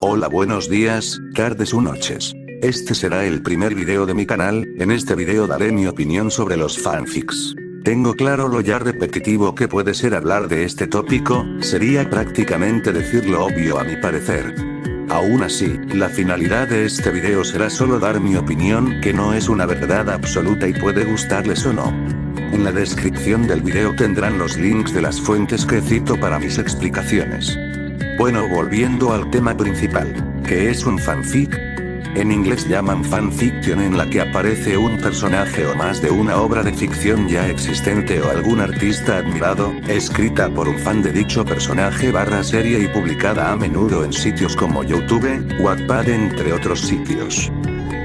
Hola, buenos días, tardes o noches. Este será el primer video de mi canal. En este video daré mi opinión sobre los fanfics. Tengo claro lo ya repetitivo que puede ser hablar de este tópico, sería prácticamente decir lo obvio a mi parecer. Aún así, la finalidad de este video será solo dar mi opinión, que no es una verdad absoluta y puede gustarles o no. En la descripción del video tendrán los links de las fuentes que cito para mis explicaciones. Bueno, volviendo al tema principal, ¿qué es un fanfic? En inglés llaman fanfiction, en la que aparece un personaje o más de una obra de ficción ya existente o algún artista admirado, escrita por un fan de dicho personaje / serie y publicada a menudo en sitios como YouTube, Wattpad entre otros sitios.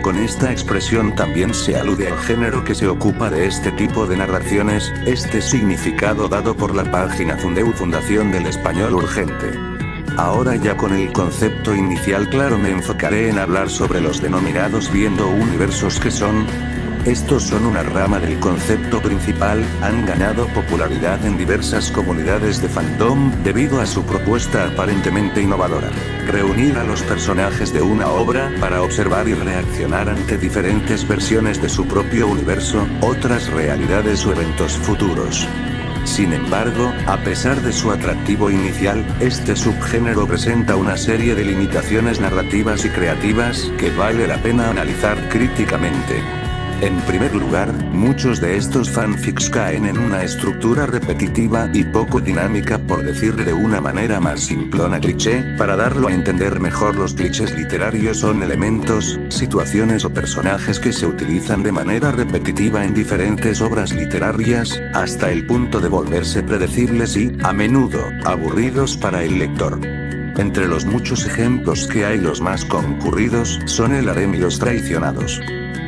Con esta expresión también se alude al género que se ocupa de este tipo de narraciones, este significado dado por la página Fundeu, Fundación del Español Urgente. Ahora ya con el concepto inicial claro, me enfocaré en hablar sobre los denominados viendo universos, que son. Estos son una rama del concepto principal, han ganado popularidad en diversas comunidades de fandom, debido a su propuesta aparentemente innovadora. Reunir a los personajes de una obra para observar y reaccionar ante diferentes versiones de su propio universo, otras realidades o eventos futuros. Sin embargo, a pesar de su atractivo inicial, este subgénero presenta una serie de limitaciones narrativas y creativas que vale la pena analizar críticamente. En primer lugar, muchos de estos fanfics caen en una estructura repetitiva y poco dinámica, por decir de una manera más simplona cliché. Para darlo a entender mejor, los clichés literarios son elementos, situaciones o personajes que se utilizan de manera repetitiva en diferentes obras literarias, hasta el punto de volverse predecibles y, a menudo, aburridos para el lector. Entre los muchos ejemplos que hay, los más concurridos son el harem y los traicionados.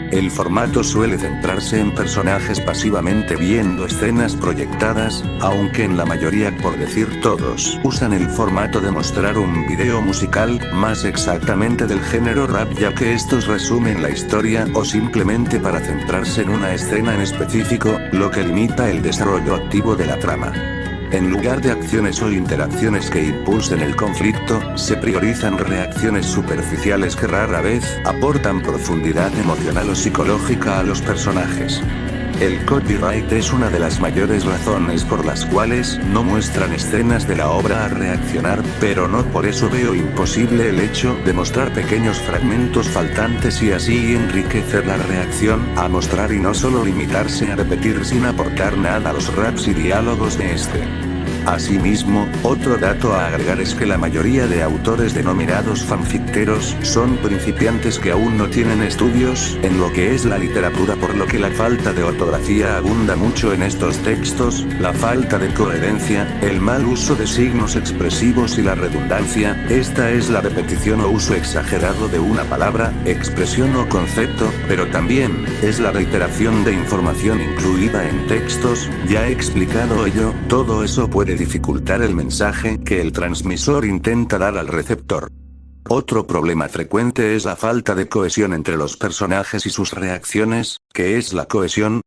El formato suele centrarse en personajes pasivamente viendo escenas proyectadas, aunque en la mayoría, por decir todos, usan el formato de mostrar un video musical, más exactamente del género rap, ya que estos resumen la historia, o simplemente para centrarse en una escena en específico, lo que limita el desarrollo activo de la trama. En lugar de acciones o interacciones que impulsen el conflicto, se priorizan reacciones superficiales que rara vez aportan profundidad emocional o psicológica a los personajes. El copyright es una de las mayores razones por las cuales no muestran escenas de la obra a reaccionar, pero no por eso veo imposible el hecho de mostrar pequeños fragmentos faltantes y así enriquecer la reacción a mostrar, y no solo limitarse a repetir sin aportar nada a los raps y diálogos de este. Asimismo, otro dato a agregar es que la mayoría de autores denominados fanficteros son principiantes que aún no tienen estudios en lo que es la literatura, por lo que la falta de ortografía abunda mucho en estos textos, la falta de coherencia, el mal uso de signos expresivos y la redundancia, esta es la repetición o uso exagerado de una palabra, expresión o concepto, pero también es la reiteración de información incluida en textos. Ya he explicado ello, todo eso puede dificultar el mensaje que el transmisor intenta dar al receptor. Otro problema frecuente es la falta de cohesión entre los personajes y sus reacciones. ¿Qué es la cohesión?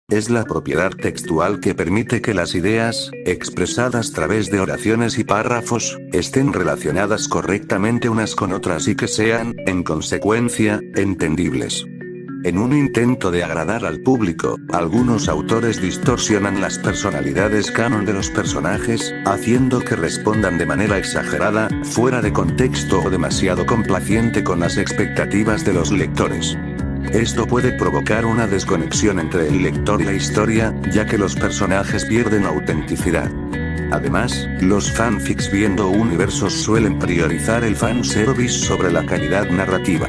Es la propiedad textual que permite que las ideas, expresadas a través de oraciones y párrafos, estén relacionadas correctamente unas con otras y que sean, en consecuencia, entendibles. En un intento de agradar al público, algunos autores distorsionan las personalidades canon de los personajes, haciendo que respondan de manera exagerada, fuera de contexto o demasiado complaciente con las expectativas de los lectores. Esto puede provocar una desconexión entre el lector y la historia, ya que los personajes pierden autenticidad. Además, los fanfics viendo universos suelen priorizar el fanservice sobre la calidad narrativa.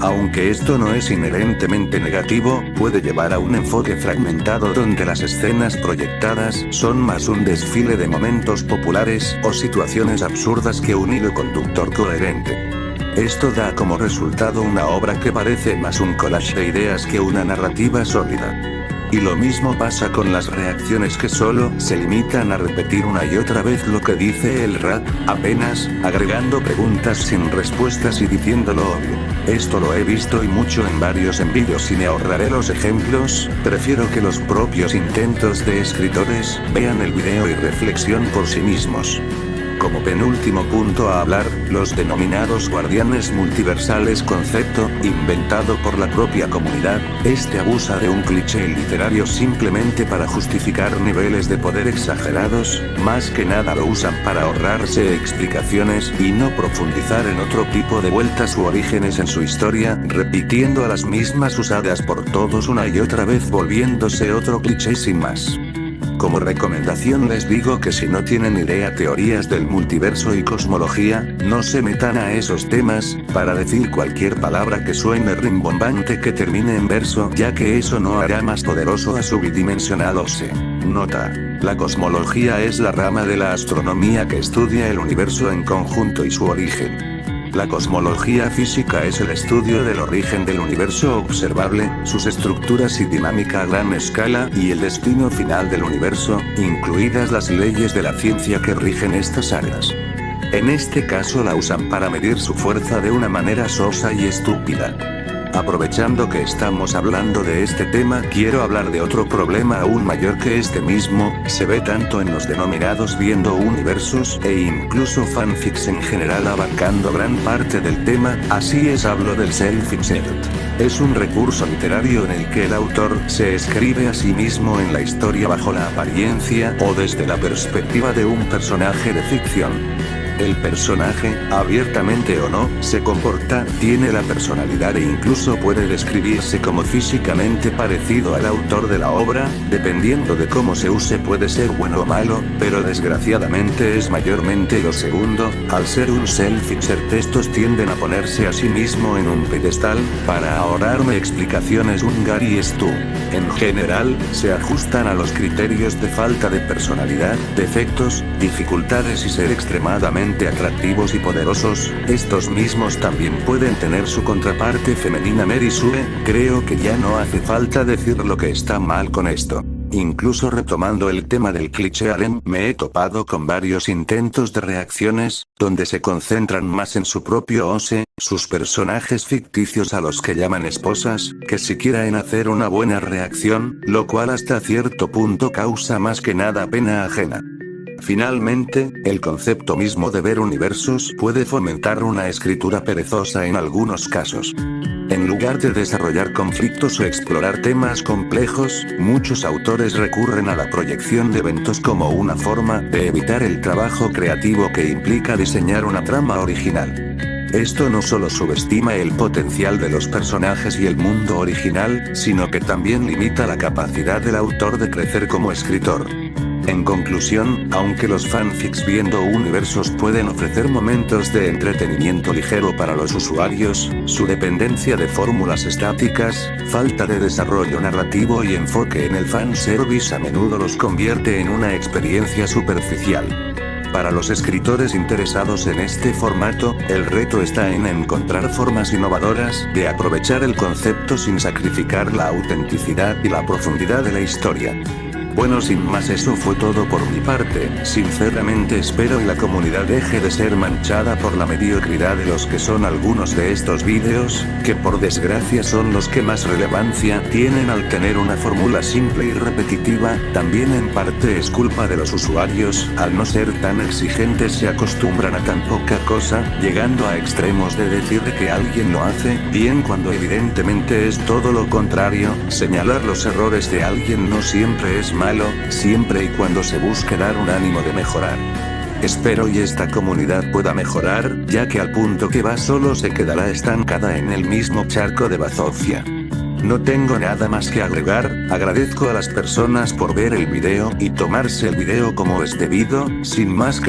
Aunque esto no es inherentemente negativo, puede llevar a un enfoque fragmentado donde las escenas proyectadas son más un desfile de momentos populares o situaciones absurdas que un hilo conductor coherente. Esto da como resultado una obra que parece más un collage de ideas que una narrativa sólida. Y lo mismo pasa con las reacciones, que solo se limitan a repetir una y otra vez lo que dice el rap, apenas agregando preguntas sin respuestas y diciendo lo obvio. Esto lo he visto y mucho en varios envíos y me ahorraré los ejemplos, prefiero que los propios intentos de escritores vean el video y reflexión por sí mismos. Como penúltimo punto a hablar, los denominados guardianes multiversales, concepto, inventado por la propia comunidad. Este abusa de un cliché literario simplemente para justificar niveles de poder exagerados, más que nada lo usan para ahorrarse explicaciones y no profundizar en otro tipo de vueltas u orígenes en su historia, repitiendo a las mismas usadas por todos una y otra vez, volviéndose otro cliché sin más. Como recomendación les digo que si no tienen idea teorías del multiverso y cosmología, no se metan a esos temas, para decir cualquier palabra que suene rimbombante que termine en verso, ya que eso no hará más poderoso a su bidimensional OSE. Nota: la cosmología es la rama de la astronomía que estudia el universo en conjunto y su origen. La cosmología física es el estudio del origen del universo observable, sus estructuras y dinámica a gran escala, y el destino final del universo, incluidas las leyes de la ciencia que rigen estas áreas. En este caso la usan para medir su fuerza de una manera sosa y estúpida. Aprovechando que estamos hablando de este tema, quiero hablar de otro problema aún mayor que este mismo, se ve tanto en los denominados viendo universos, e incluso fanfics en general abarcando gran parte del tema, así es, hablo del self-insert. Es un recurso literario en el que el autor se escribe a sí mismo en la historia bajo la apariencia o desde la perspectiva de un personaje de ficción. El personaje, abiertamente o no, se comporta, tiene la personalidad e incluso puede describirse como físicamente parecido al autor de la obra, dependiendo de cómo se use puede ser bueno o malo, pero desgraciadamente es mayormente lo segundo. Al ser un self-insert, estos tienden a ponerse a sí mismo en un pedestal, para ahorrarme explicaciones Gary Stu. En general, se ajustan a los criterios de falta de personalidad, defectos, dificultades y ser extremadamente atractivos y poderosos. Estos mismos también pueden tener su contraparte femenina Mary Sue. Creo que ya no hace falta decir lo que está mal con esto. Incluso retomando el tema del cliché harem, me he topado con varios intentos de reacciones, donde se concentran más en su propio OSE, sus personajes ficticios a los que llaman esposas, que siquiera en hacer una buena reacción, lo cual hasta cierto punto causa más que nada pena ajena. Finalmente, el concepto mismo de ver universos puede fomentar una escritura perezosa en algunos casos. En lugar de desarrollar conflictos o explorar temas complejos, muchos autores recurren a la proyección de eventos como una forma de evitar el trabajo creativo que implica diseñar una trama original. Esto no solo subestima el potencial de los personajes y el mundo original, sino que también limita la capacidad del autor de crecer como escritor. En conclusión, aunque los fanfics viendo universos pueden ofrecer momentos de entretenimiento ligero para los usuarios, su dependencia de fórmulas estáticas, falta de desarrollo narrativo y enfoque en el fanservice a menudo los convierte en una experiencia superficial. Para los escritores interesados en este formato, el reto está en encontrar formas innovadoras de aprovechar el concepto sin sacrificar la autenticidad y la profundidad de la historia. Bueno, sin más, eso fue todo por mi parte. Sinceramente espero y la comunidad deje de ser manchada por la mediocridad de los que son algunos de estos vídeos, que por desgracia son los que más relevancia tienen al tener una fórmula simple y repetitiva. También en parte es culpa de los usuarios, al no ser tan exigentes se acostumbran a tan poca cosa, llegando a extremos de decir que alguien lo hace bien cuando evidentemente es todo lo contrario. Señalar los errores de alguien no siempre es malo, siempre y cuando se busque dar un ánimo de mejorar. Espero y esta comunidad pueda mejorar, ya que al punto que va solo se quedará estancada en el mismo charco de bazofia. No tengo nada más que agregar, agradezco a las personas por ver el video y tomarse el video como es debido, sin más que